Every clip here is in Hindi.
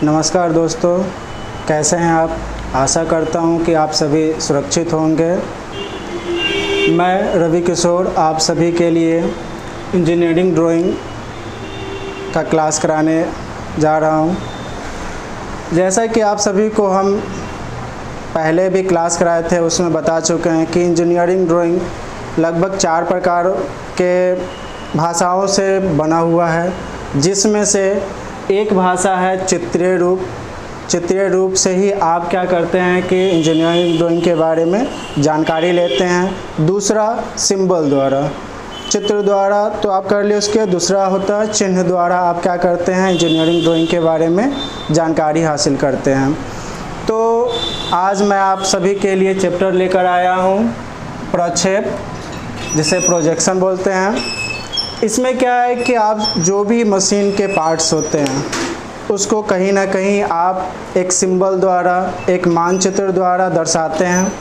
नमस्कार दोस्तों, कैसे हैं आप। आशा करता हूं कि आप सभी सुरक्षित होंगे। मैं रवि किशोर आप सभी के लिए इंजीनियरिंग ड्राइंग का क्लास कराने जा रहा हूं। जैसा कि आप सभी को हम पहले भी क्लास कराए थे, उसमें बता चुके हैं कि इंजीनियरिंग ड्राइंग लगभग 4 प्रकार के भाषाओं से बना हुआ है, जिसमें से एक भाषा है चित्रीय रूप। चित्रीय रूप से ही आप क्या करते हैं कि इंजीनियरिंग ड्राइंग के बारे में जानकारी लेते हैं। दूसरा सिंबल द्वारा, चित्र द्वारा तो आप कर लिए, उसके दूसरा होता है चिन्ह द्वारा आप क्या करते हैं, इंजीनियरिंग ड्राइंग के बारे में जानकारी हासिल करते हैं। तो आज मैं आप सभी के लिए चैप्टर लेकर आया हूँ प्रक्षेप, जिसे प्रोजेक्शन बोलते हैं। इसमें क्या है कि आप जो भी मशीन के पार्ट्स होते हैं उसको कहीं ना कहीं आप एक सिंबल द्वारा, एक मानचित्र द्वारा दर्शाते हैं।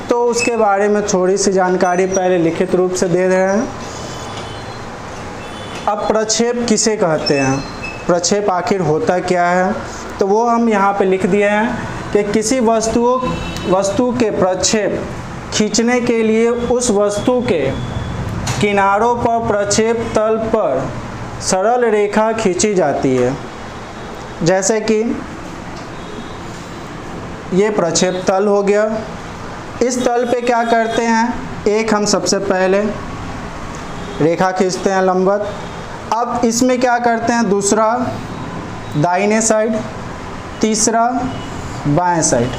तो उसके बारे में थोड़ी सी जानकारी पहले लिखित रूप से दे रहे हैं। अब प्रक्षेप किसे कहते हैं, प्रक्षेप आखिर होता क्या है, तो वो हम यहाँ पे लिख दिए हैं कि किसी वस्तु के प्रक्षेप खींचने के लिए उस वस्तु के किनारों पर प्रक्षेप तल पर सरल रेखा खींची जाती है। जैसे कि ये प्रक्षेप तल हो गया। इस तल पे क्या करते हैं, एक हम सबसे पहले रेखा खींचते हैं लंबवत। अब इसमें क्या करते हैं, दूसरा दाहिने साइड, तीसरा बाएं साइड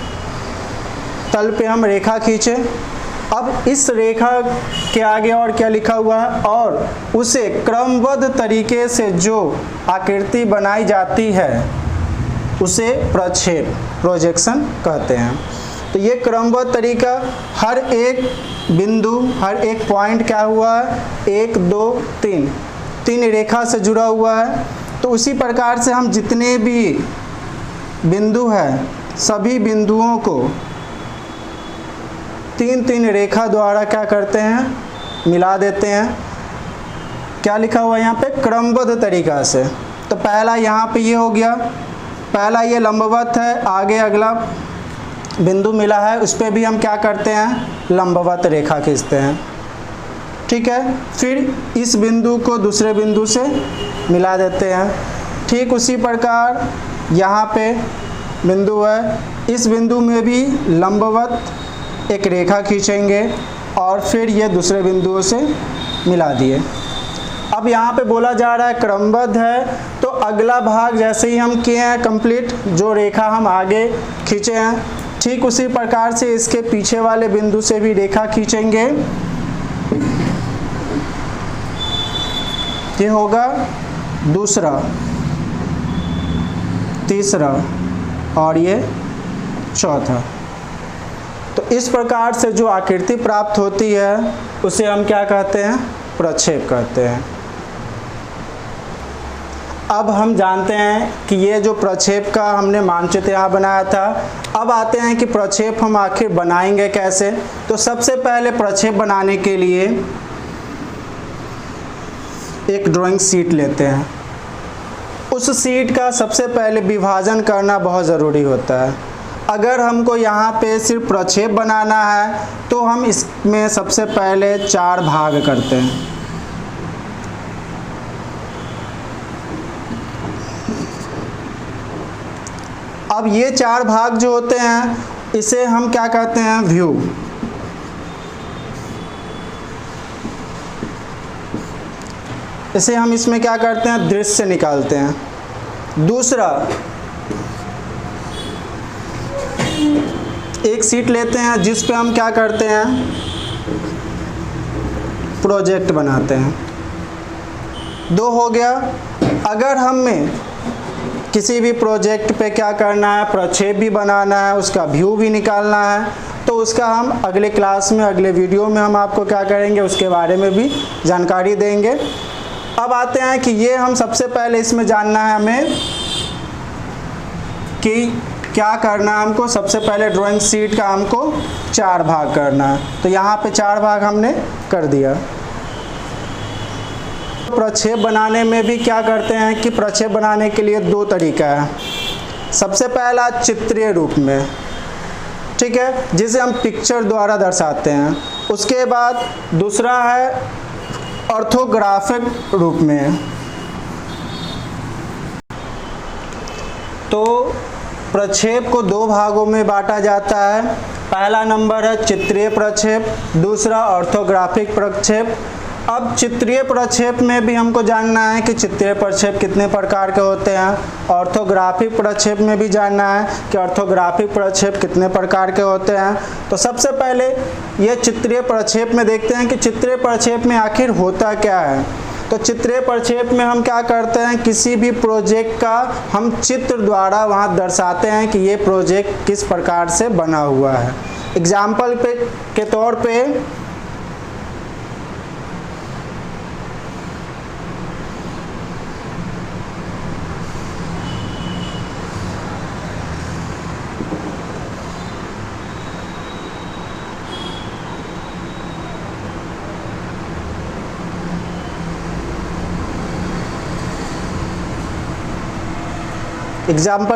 तल पे हम रेखा खींचे। अब इस रेखा के आगे और क्या लिखा हुआ है, और उसे क्रमबद्ध तरीके से जो आकृति बनाई जाती है उसे प्रक्षेप, प्रोजेक्शन कहते हैं। तो ये क्रमबद्ध तरीका, हर एक बिंदु, हर एक पॉइंट क्या हुआ है, 1 2 3 रेखा से जुड़ा हुआ है। तो उसी प्रकार से हम जितने भी बिंदु हैं सभी बिंदुओं को 3 रेखा द्वारा क्या करते हैं, मिला देते हैं। क्या लिखा हुआ है यहाँ पे, क्रमबद्ध तरीका से। तो पहला यहाँ पे ये हो गया, पहला ये लंबवत है, आगे अगला बिंदु मिला है, उस पर भी हम क्या करते हैं, लंबवत रेखा खींचते हैं। ठीक है, फिर इस बिंदु को दूसरे बिंदु से मिला देते हैं। ठीक उसी प्रकार यहाँ पे बिंदु है, इस बिंदु में भी लंबवत एक रेखा खींचेंगे और फिर ये दूसरे बिंदुओं से मिला दिए। अब यहाँ पे बोला जा रहा है क्रमबद्ध है, तो अगला भाग जैसे ही हम किए हैं कंप्लीट, जो रेखा हम आगे खींचे हैं, ठीक उसी प्रकार से इसके पीछे वाले बिंदु से भी रेखा खींचेंगे। ये होगा दूसरा, तीसरा और ये चौथा। तो इस प्रकार से जो आकृति प्राप्त होती है उसे हम क्या कहते हैं, प्रक्षेप कहते हैं। अब हम जानते हैं कि ये जो प्रक्षेप का हमने मानचित्र यहाँ बनाया था। अब आते हैं कि प्रक्षेप हम आखिर बनाएंगे कैसे। तो सबसे पहले प्रक्षेप बनाने के लिए एक ड्राइंग शीट लेते हैं। उस शीट का सबसे पहले विभाजन करना बहुत ज़रूरी होता है। अगर हमको यहाँ पे सिर्फ प्रक्षेप बनाना है तो हम इसमें सबसे पहले 4 भाग करते हैं। अब ये 4 भाग जो होते हैं इसे हम क्या कहते हैं, व्यू। इसे हम इसमें क्या करते हैं, दृश्य निकालते हैं। दूसरा, एक शीट लेते हैं जिस पे हम क्या करते हैं, प्रोजेक्ट बनाते हैं। 2 हो गया। अगर हमें किसी भी प्रोजेक्ट पे क्या करना है, प्रक्षेप भी बनाना है, उसका व्यू भी निकालना है, तो उसका हम अगले क्लास में, अगले वीडियो में हम आपको क्या करेंगे, उसके बारे में भी जानकारी देंगे। अब आते हैं कि ये हम सबसे पहले इसमें जानना है हमें कि क्या करना है हमको। सबसे पहले ड्राइंग शीट का हमको 4 भाग करना है। तो यहाँ पे 4 भाग हमने कर दिया। प्रक्षेप बनाने में भी क्या करते हैं कि प्रक्षेप बनाने के लिए 2 तरीका है। सबसे पहला चित्रीय रूप में, ठीक है, जिसे हम पिक्चर द्वारा दर्शाते हैं। उसके बाद दूसरा है ऑर्थोग्राफिक रूप में। तो प्रक्षेप को दो भागों में बांटा जाता है। पहला नंबर है चित्रीय प्रक्षेप, दूसरा ऑर्थोग्राफिक प्रक्षेप। अब चित्रीय प्रक्षेप में भी हमको जानना है कि चित्रीय प्रक्षेप कितने प्रकार के होते हैं। ऑर्थोग्राफिक प्रक्षेप में भी जानना है कि ऑर्थोग्राफिक प्रक्षेप कितने प्रकार के होते हैं। तो सबसे पहले ये चित्रीय प्रक्षेप में देखते हैं कि चित्रीय प्रक्षेप में आखिर होता क्या है। तो चित्रीय प्रक्षेप में हम क्या करते हैं, किसी भी प्रोजेक्ट का हम चित्र द्वारा वहाँ दर्शाते हैं कि ये प्रोजेक्ट किस प्रकार से बना हुआ है। एग्जाम्पल के तौर पे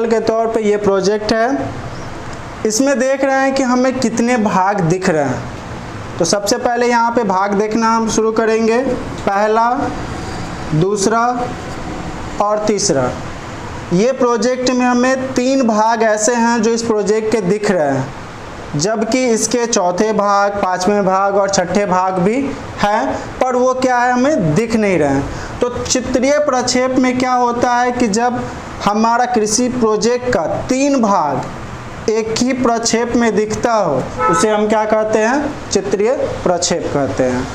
के तौर पे ये प्रोजेक्ट है। इसमें देख रहे हैं कि हमें कितने भाग दिख रहे हैं। तो सबसे पहले यहाँ पे भाग देखना हम शुरू करेंगे, पहला, दूसरा और तीसरा। ये प्रोजेक्ट में हमें 3 भाग ऐसे हैं जो इस प्रोजेक्ट के दिख रहे हैं, जबकि इसके चौथे भाग, 5वें भाग और 6ठे भाग भी हैं, पर वो क्या है, हमें दिख नहीं रहे हैं। तो चित्रीय प्रक्षेप में क्या होता है कि जब हमारा किसी प्रोजेक्ट का 3 भाग एक ही प्रक्षेप में दिखता हो, उसे हम क्या कहते हैं, चित्रीय प्रक्षेप कहते हैं।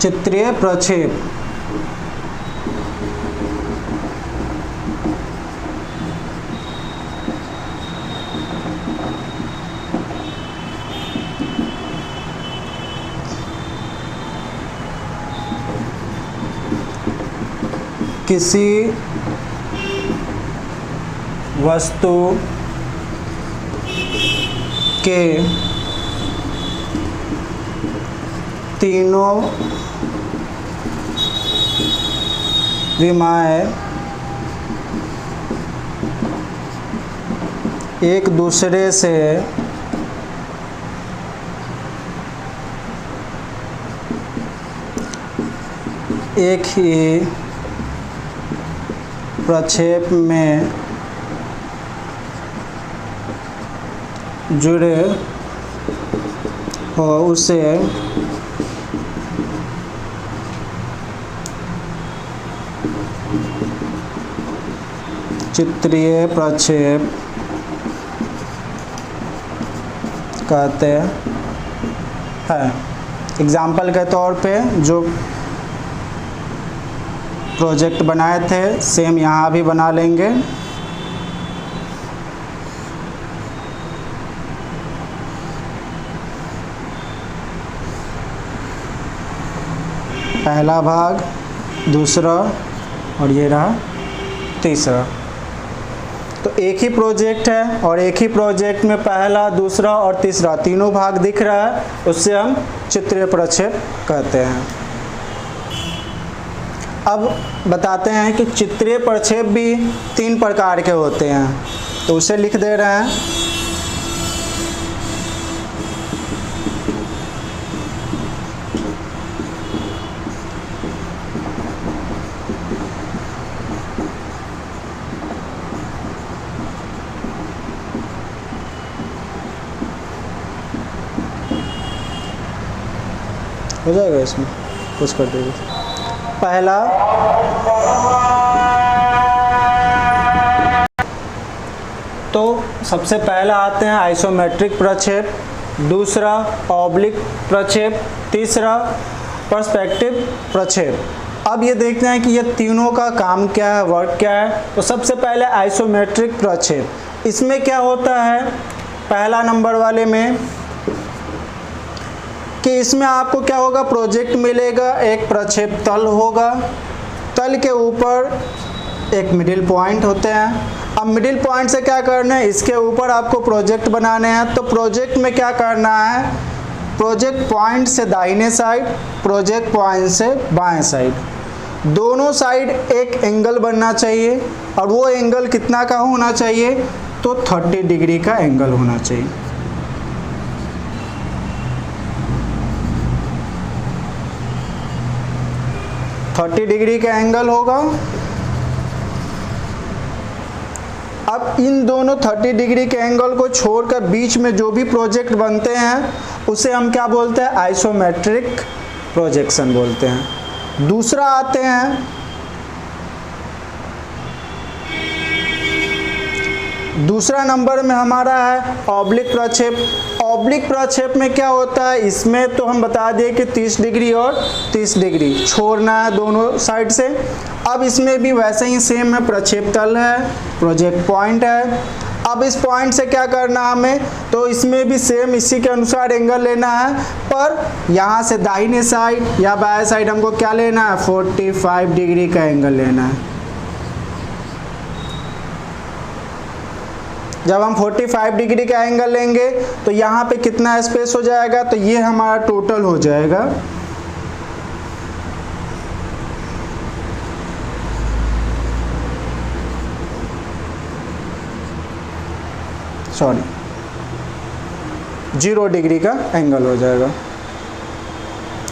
चित्रीय प्रक्षेप किसी वस्तु के तीनों विमाएँ एक दूसरे से एक ही प्रक्षेप में जुड़े हो, उसे चित्रीय प्रक्षेप कहते हैं। एग्जाम्पल के तौर पे जो प्रोजेक्ट बनाए थे सेम यहाँ भी बना लेंगे। पहला भाग, दूसरा और ये रहा तीसरा। तो एक ही प्रोजेक्ट है और एक ही प्रोजेक्ट में पहला, दूसरा और तीसरा तीनों भाग दिख रहा है, उससे हम चित्रीय प्रक्षेप कहते हैं। अब बताते हैं कि चित्रीय प्रक्षेप भी 3 प्रकार के होते हैं, तो उसे लिख दे रहे हैं। हो जाएगा, इसमें कुछ कर देंगे। पहला तो सबसे पहला आते हैं आइसोमेट्रिक प्रक्षेप, दूसरा ऑब्लिक प्रक्षेप, तीसरा पर्सपेक्टिव प्रक्षेप। अब ये देखते हैं कि ये तीनों का काम क्या है, वर्क क्या है। तो सबसे पहले आइसोमेट्रिक प्रक्षेप, इसमें क्या होता है, पहला नंबर वाले में कि इसमें आपको क्या होगा, प्रोजेक्ट मिलेगा, एक प्रक्षेप तल होगा, तल के ऊपर एक मिडिल पॉइंट होते हैं। अब मिडिल पॉइंट से क्या करना है, इसके ऊपर आपको प्रोजेक्ट बनाने हैं। तो प्रोजेक्ट में क्या करना है, प्रोजेक्ट पॉइंट से दाहिने साइड, प्रोजेक्ट पॉइंट से बाएं साइड, दोनों साइड एक एंगल बनना चाहिए। और वो एंगल कितना का होना चाहिए, तो 30 डिग्री का एंगल होना चाहिए। थर्टी डिग्री का एंगल होगा। अब इन दोनों 30 डिग्री के एंगल को छोड़कर बीच में जो भी प्रोजेक्ट बनते हैं उसे हम क्या बोलते हैं, आइसोमेट्रिक प्रोजेक्शन बोलते हैं। दूसरा आते हैं, दूसरा नंबर में हमारा है ऑब्लिक प्रक्षेप। ऑब्लिक प्रक्षेप में क्या होता है, इसमें तो हम बता दिए कि 30 डिग्री और 30 डिग्री छोड़ना है दोनों साइड से। अब इसमें भी वैसे ही सेम है, प्रक्षेप तल है, प्रोजेक्ट पॉइंट है। अब इस पॉइंट से क्या करना है हमें, तो इसमें भी सेम इसी के अनुसार एंगल लेना है, पर यहाँ से दाहिने साइड या बाएं साइड हमको क्या लेना है, 45 डिग्री का एंगल लेना है। जब हम 45 डिग्री का एंगल लेंगे तो यहाँ पे कितना स्पेस हो जाएगा, तो ये हमारा टोटल हो जाएगा सॉरी 0 डिग्री का एंगल हो जाएगा।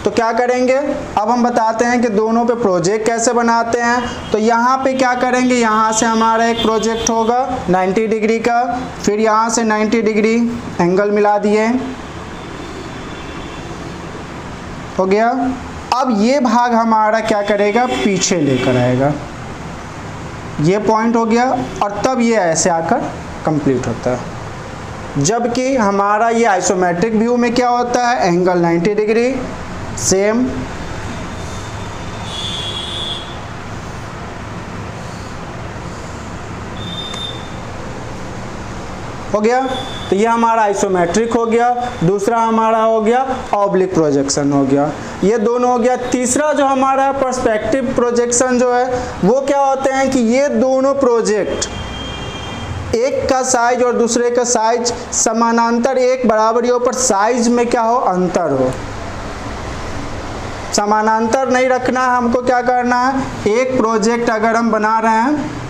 तो क्या करेंगे, अब हम बताते हैं कि दोनों पे प्रोजेक्ट कैसे बनाते हैं। तो यहाँ पे क्या करेंगे, यहाँ से हमारा एक प्रोजेक्ट होगा 90 डिग्री का, फिर यहाँ से 90 डिग्री एंगल मिला दिए, हो गया। अब ये भाग हमारा क्या करेगा, पीछे लेकर आएगा, ये पॉइंट हो गया, और तब ये ऐसे आकर कंप्लीट होता है। जबकि हमारा ये आइसोमेट्रिक व्यू में क्या होता है, एंगल 90 डिग्री सेम, हो गया। तो ये हमारा आइसोमेट्रिक हो गया, दूसरा हमारा हो गया ऑब्लिक प्रोजेक्शन हो गया, ये दोनों हो गया। तीसरा जो हमारा पर्सपेक्टिव प्रोजेक्शन जो है वो क्या होते हैं कि ये दोनों प्रोजेक्ट एक का साइज और दूसरे का साइज समानांतर एक बराबरी हो, पर साइज में क्या हो, अंतर हो। समानांतर नहीं रखना है हमको, क्या करना है, एक प्रोजेक्ट अगर हम बना रहे हैं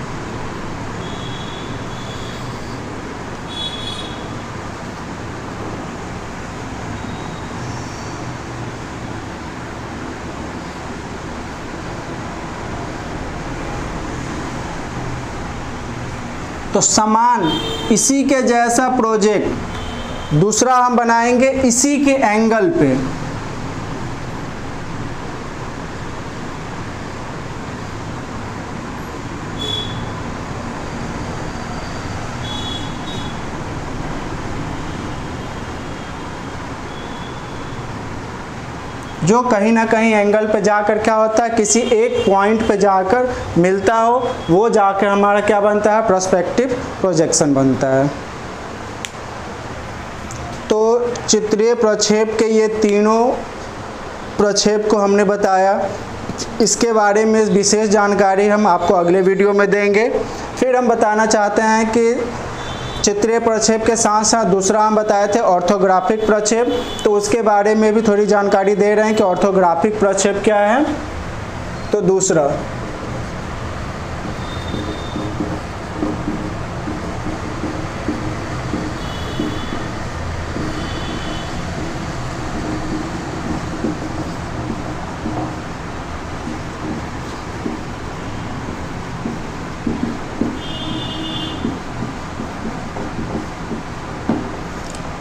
तो समान इसी के जैसा प्रोजेक्ट दूसरा हम बनाएंगे इसी के एंगल पे, जो कहीं ना कहीं एंगल पे जाकर क्या होता है, किसी एक पॉइंट पे जाकर मिलता हो, वो जाकर हमारा क्या बनता है, पर्सपेक्टिव प्रोजेक्शन बनता है। तो चित्रीय प्रक्षेप के ये तीनों प्रक्षेप को हमने बताया, इसके बारे में विशेष जानकारी हम आपको अगले वीडियो में देंगे। फिर हम बताना चाहते हैं कि चित्रीय प्रक्षेप के साथ साथ दूसरा हम बताए थे ऑर्थोग्राफिक प्रक्षेप, तो उसके बारे में भी थोड़ी जानकारी दे रहे हैं कि ऑर्थोग्राफिक प्रक्षेप क्या है। तो दूसरा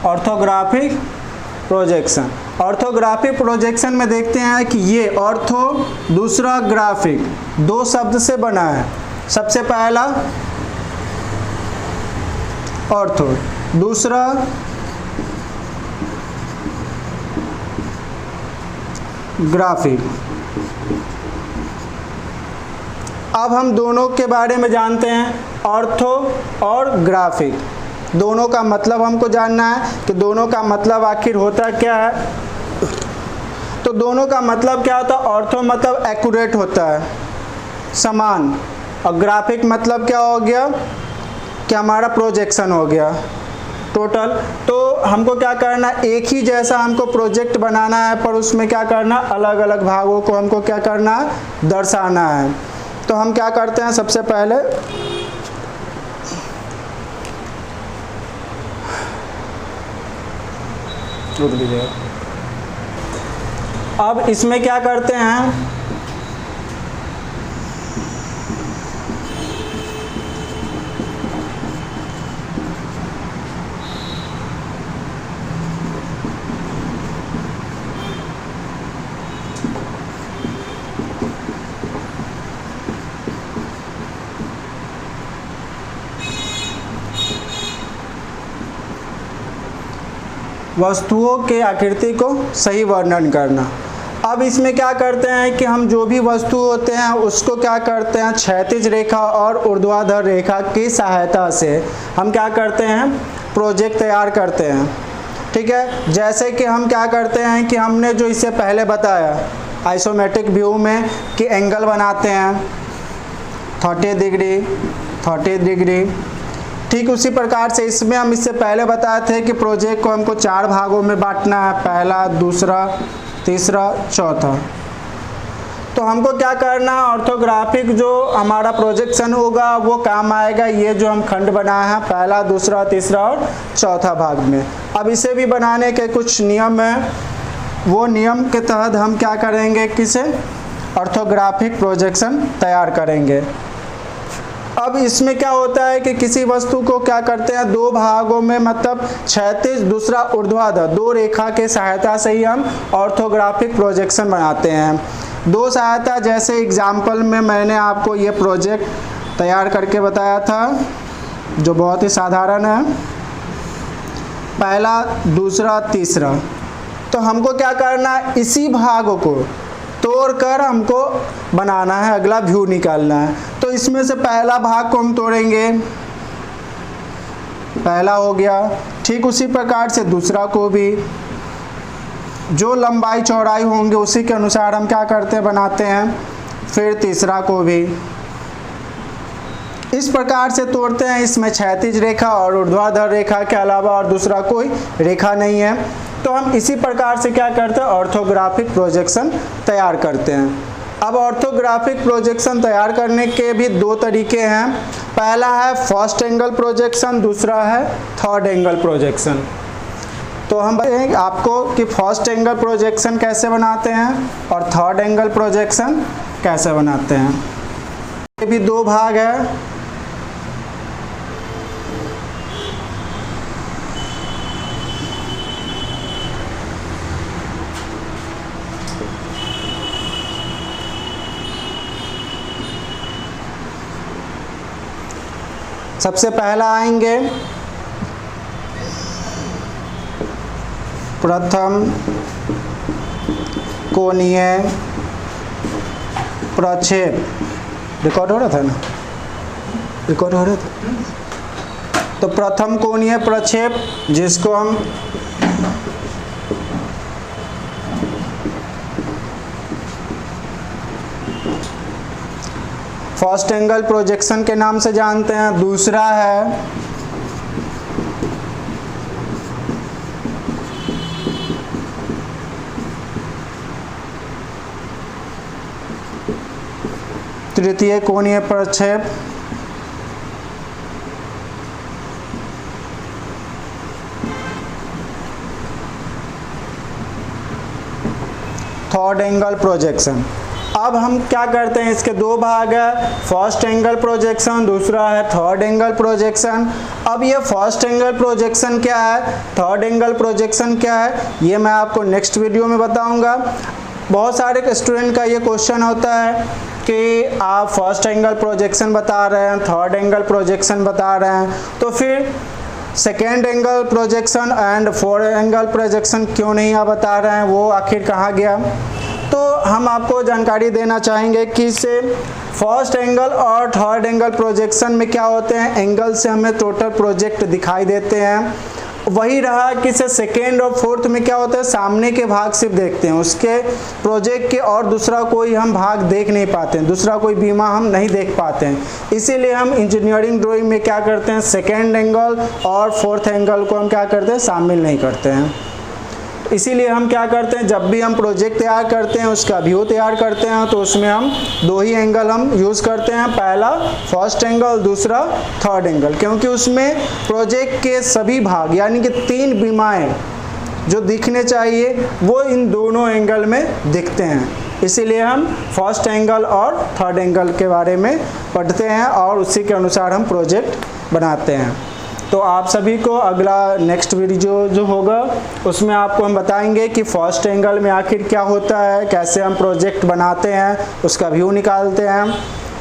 ऑर्थोग्राफिक प्रोजेक्शन। ऑर्थोग्राफिक प्रोजेक्शन में देखते हैं कि ये ऑर्थो दूसरा ग्राफिक, दो शब्द से बना है। सबसे पहला ऑर्थो, दूसरा ग्राफिक। अब हम दोनों के बारे में जानते हैं, ऑर्थो और ग्राफिक दोनों का मतलब हमको जानना है कि दोनों का मतलब आखिर होता क्या है। तो दोनों का मतलब क्या होता है, ऑर्थो मतलब एक्यूरेट होता है, समान, और ग्राफिक मतलब क्या हो गया, कि हमारा प्रोजेक्शन हो गया टोटल। तो हमको क्या करना, एक ही जैसा हमको प्रोजेक्ट बनाना है, पर उसमें क्या करना, अलग अलग भागों को हमको क्या करना है, दर्शाना है। तो हम क्या करते हैं, सबसे पहले अब इसमें क्या करते हैं, वस्तुओं के आकृति को सही वर्णन करना। अब इसमें क्या करते हैं कि हम जो भी वस्तु होते हैं उसको क्या करते हैं, क्षैतिज रेखा और ऊर्ध्वाधर रेखा की सहायता से हम क्या करते हैं, प्रोजेक्ट तैयार करते हैं। ठीक है, जैसे कि हम क्या करते हैं कि हमने जो इससे पहले बताया आइसोमेट्रिक व्यू में कि एंगल बनाते हैं 30 डिग्री 30 डिग्री। ठीक उसी प्रकार से इसमें हम इससे पहले बताए थे कि प्रोजेक्ट को हमको 4 भागों में बांटना है, पहला, दूसरा, तीसरा, चौथा। तो हमको क्या करना, ऑर्थोग्राफिक जो हमारा प्रोजेक्शन होगा वो काम आएगा ये जो हम खंड बनाए हैं, पहला, दूसरा, तीसरा और चौथा भाग में। अब इसे भी बनाने के कुछ नियम हैं, वो नियम के तहत हम क्या करेंगे, किसे ऑर्थोग्राफिक प्रोजेक्शन तैयार करेंगे। अब इसमें क्या होता है कि किसी वस्तु को क्या करते हैं, 2 भागों में, मतलब क्षैतिज दूसरा ऊर्ध्वाधर, 2 रेखा के सहायता से ही हम ऑर्थोग्राफिक प्रोजेक्शन बनाते हैं। 2 सहायता, जैसे एग्जाम्पल में मैंने आपको ये प्रोजेक्ट तैयार करके बताया था जो बहुत ही साधारण है, पहला, दूसरा, तीसरा। तो हमको क्या करना है, इसी भागों को तोड़कर हमको बनाना है, अगला व्यू निकालना है। तो इसमें से पहला भाग को हम तोड़ेंगे, पहला हो गया। ठीक उसी प्रकार से दूसरा को भी, जो लंबाई चौड़ाई होंगे उसी के अनुसार हम क्या करते हैं, बनाते हैं। फिर तीसरा को भी इस प्रकार से तोड़ते हैं। इसमें क्षैतिज रेखा और ऊर्ध्वाधर रेखा के अलावा और दूसरा कोई रेखा नहीं है। तो हम इसी प्रकार से क्या करते हैं, ऑर्थोग्राफिक प्रोजेक्शन तैयार करते हैं। अब ऑर्थोग्राफिक प्रोजेक्शन तैयार करने के भी 2 तरीके हैं। पहला है फर्स्ट एंगल प्रोजेक्शन, दूसरा है थर्ड एंगल प्रोजेक्शन। तो हम बताएंगे आपको कि फर्स्ट एंगल प्रोजेक्शन कैसे बनाते हैं और थर्ड एंगल प्रोजेक्शन कैसे बनाते हैं। ये भी 2 भाग है। सबसे पहला आएंगे प्रथम कोणीय प्रक्षेप। रिकॉर्ड हो रहा था ना, रिकॉर्ड हो रहा था। तो प्रथम कोणीय प्रक्षेप, जिसको हम फर्स्ट एंगल प्रोजेक्शन के नाम से जानते हैं। दूसरा है तृतीय कोणीय प्रक्षेप। Third angle projection. अब हम क्या करते हैं, इसके 2 भाग है, फर्स्ट एंगल प्रोजेक्शन, दूसरा है थर्ड एंगल प्रोजेक्शन। अब ये फर्स्ट एंगल प्रोजेक्शन क्या है, थर्ड एंगल प्रोजेक्शन क्या है, ये मैं आपको नेक्स्ट वीडियो में बताऊंगा। बहुत सारे स्टूडेंट का ये क्वेश्चन होता है कि आप फर्स्ट एंगल प्रोजेक्शन बता रहे हैं, थर्ड एंगल प्रोजेक्शन बता रहे हैं, तो फिर second angle projection and fourth angle projection क्यों नहीं आप बता रहे हैं, वो आखिर कहाँ गया। तो हम आपको जानकारी देना चाहेंगे कि इससे फर्स्ट एंगल और थर्ड एंगल प्रोजेक्शन में क्या होते हैं, एंगल से हमें टोटल प्रोजेक्ट दिखाई देते हैं। वही रहा कि सेकेंड और फोर्थ में क्या होता है, सामने के भाग सिर्फ देखते हैं, उसके प्रोजेक्ट के और दूसरा कोई हम भाग देख नहीं पाते हैं, दूसरा कोई बीमा हम नहीं देख पाते हैं। इसीलिए हम इंजीनियरिंग ड्राइंग में क्या करते हैं, सेकेंड एंगल और फोर्थ एंगल को हम क्या करते हैं, शामिल नहीं करते हैं। इसीलिए हम क्या करते हैं, जब भी हम प्रोजेक्ट तैयार करते हैं, उसका व्यू तैयार करते हैं, तो उसमें हम दो ही एंगल हम यूज़ करते हैं, पहला फर्स्ट एंगल, दूसरा थर्ड एंगल, क्योंकि उसमें प्रोजेक्ट के सभी भाग यानी कि 3 बीमाएं जो दिखने चाहिए वो इन दोनों एंगल में दिखते हैं। इसीलिए हम फर्स्ट एंगल और थर्ड एंगल के बारे में पढ़ते हैं और उसी के अनुसार हम प्रोजेक्ट बनाते हैं। तो आप सभी को अगला नेक्स्ट वीडियो जो होगा उसमें आपको हम बताएंगे कि फर्स्ट एंगल में आखिर क्या होता है, कैसे हम प्रोजेक्ट बनाते हैं, उसका व्यू निकालते हैं,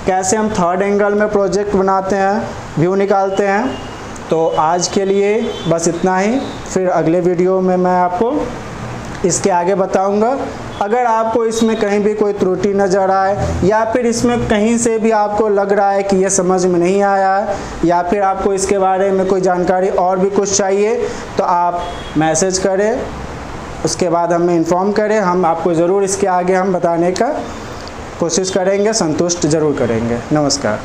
कैसे हम थर्ड एंगल में प्रोजेक्ट बनाते हैं, व्यू निकालते हैं। तो आज के लिए बस इतना ही, फिर अगले वीडियो में मैं आपको इसके आगे बताऊंगा। अगर आपको इसमें कहीं भी कोई त्रुटि नज़र आए या फिर इसमें कहीं से भी आपको लग रहा है कि ये समझ में नहीं आया है या फिर आपको इसके बारे में कोई जानकारी और भी कुछ चाहिए, तो आप मैसेज करें, उसके बाद हमें इन्फॉर्म करें, हम आपको ज़रूर इसके आगे हम बताने का कोशिश करेंगे, संतुष्ट ज़रूर करेंगे। नमस्कार।